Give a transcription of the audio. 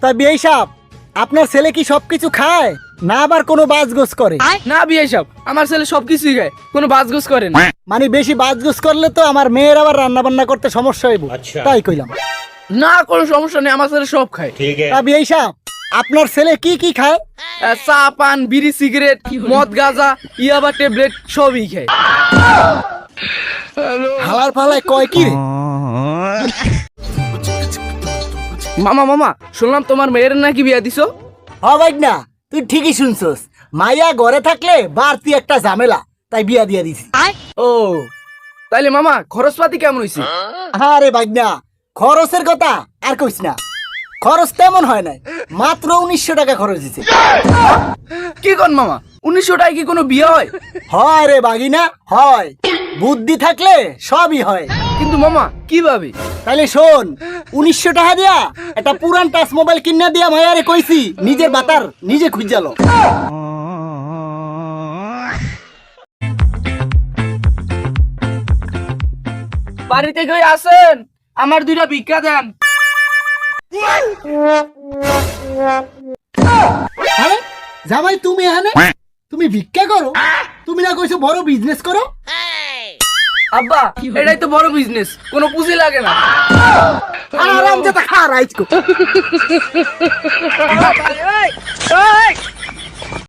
তা বিআই সাহেব, আপনার ছেলে কি সবকিছু খায় না আবার কোনো বাজগোস করে? না বিয়ে সব, আমার ছেলে সবকিছুই খায়, কোনো বাজগোজ করে না। মানে বেশি বাজগোস করলে তো আমার মেয়ের আবার রান্না বান্না করতে সমস্যা হইব, তাই কইলাম। না কোনো সমস্যা নেই, আমার ছেলে সব খায়। তা বিআই সাহেব, আপনার ছেলে কি কি খায়? চা পান বিড়ি সিগারেট মদ গাঁজা ইয়াবা ট্যাবলেট সবই খায়। হালার ফালায় কয় কি রে? মামা মামা শুনলাম তোমার মেয়ের নাকি বিয়া দিছো? হ ভাই না, তুই ঠিকই শুনছস। মাইয়া ঘরে থাকলে বাড়তি একটা ঝামেলা, তাই বিয়া দিয়া দিছি। ও তাইলে মামা খরচপাতি কেমন হইছে? আরে ভাই না, খরচের কথা আর কইস না। খরচ তেমন হয় নাই, মাত্র 1900 টাকা খরচ দিছে। কি কোন মামা, 1900 টাকায় কি কোনো বিয়ে হয়? হয় রে বাগিনা, হয়। বুদ্ধি থাকলে সবই হয়। কিন্তু মামা কিভাবে? তাইলে শোন, 1900 টাকা দিয়া একটা পুরান টাচ মোবাইল কিনা দিয়া মায়ারে কইছি নিজের বাতার নিজে খুঁজালো। বাড়িতে কেউ আছেন? আমার দুইটা ভিক্ষা দেন। আরে জামাই, তুমি এখানে? তুমি ভিক্ষা করো? তুমি না কইছো বড় বিজনেস করো? আব্বা এটাই তো বড় বিজনেস, কোনো পুঁজি লাগে না। আরাম যেটা খা রাইজ কো।